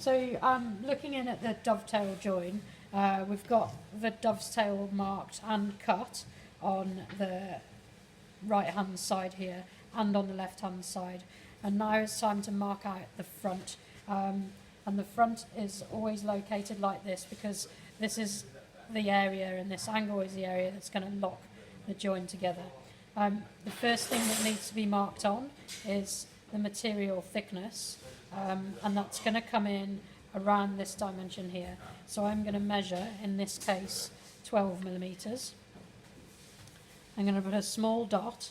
So looking in at the dovetail join, we've got the dovetail marked and cut on the right hand side here and on the left hand side, and now it's time to mark out the front, and the front is always located like this because this is the area and this angle is the area that's going to lock the join together. The first thing that needs to be marked on is the material thickness, and that's going to come in around this dimension here. So I'm going to measure, in this case, 12 millimeters. I'm going to put a small dot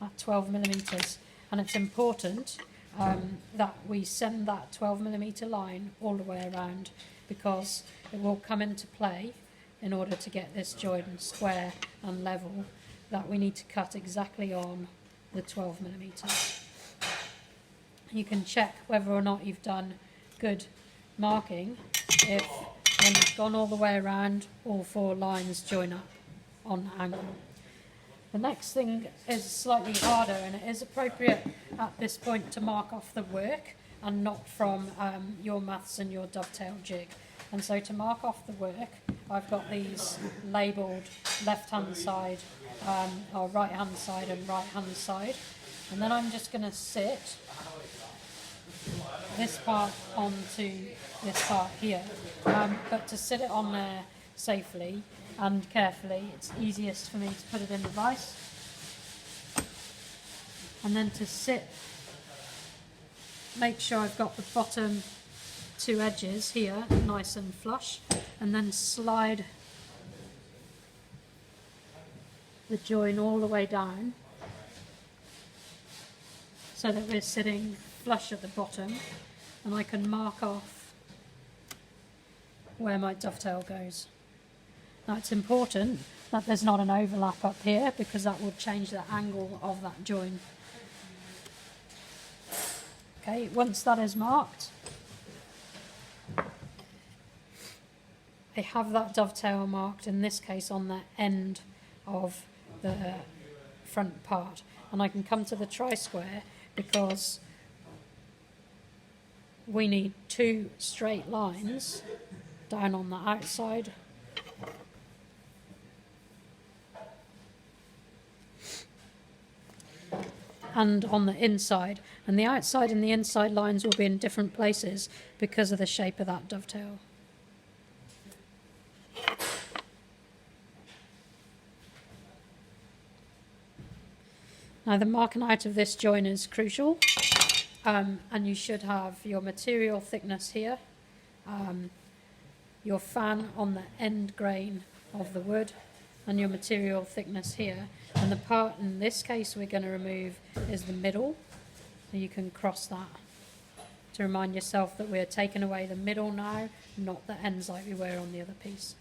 at 12 millimeters, and it's important that we send that 12 millimeter line all the way around, because it will come into play in order to get this join square and level, that we need to cut exactly on the 12 millimeters. You can check whether or not you've done good marking if, when you've gone all the way around, all four lines join up on angle. The next thing is slightly harder, and it is appropriate at this point to mark off the work and not from your maths and your dovetail jig. And so to mark off the work, I've got these labelled left hand side, or right hand side and right hand side, and then I'm just going to sit this part onto this part here, but to sit it on there safely and carefully, it's easiest for me to put it in the vise, and then to sit, make sure I've got the bottom two edges here nice and flush, and then slide the join all the way down so that we're sitting flush at the bottom, and I can mark off where my dovetail goes. Now it's important that there's not an overlap up here, because that will change the angle of that join. Okay, once that is marked, I have that dovetail marked, in this case on the end of the front part, and I can come to the tri-square because we need two straight lines down on the outside and on the inside, and the outside and the inside lines will be in different places because of the shape of that dovetail. Now the marking out of this join is crucial, and you should have your material thickness here, your fan on the end grain of the wood, and your material thickness here. And the part in this case we're going to remove is the middle, so you can cross that to remind yourself that we're taking away the middle now, not the ends like we were on the other piece.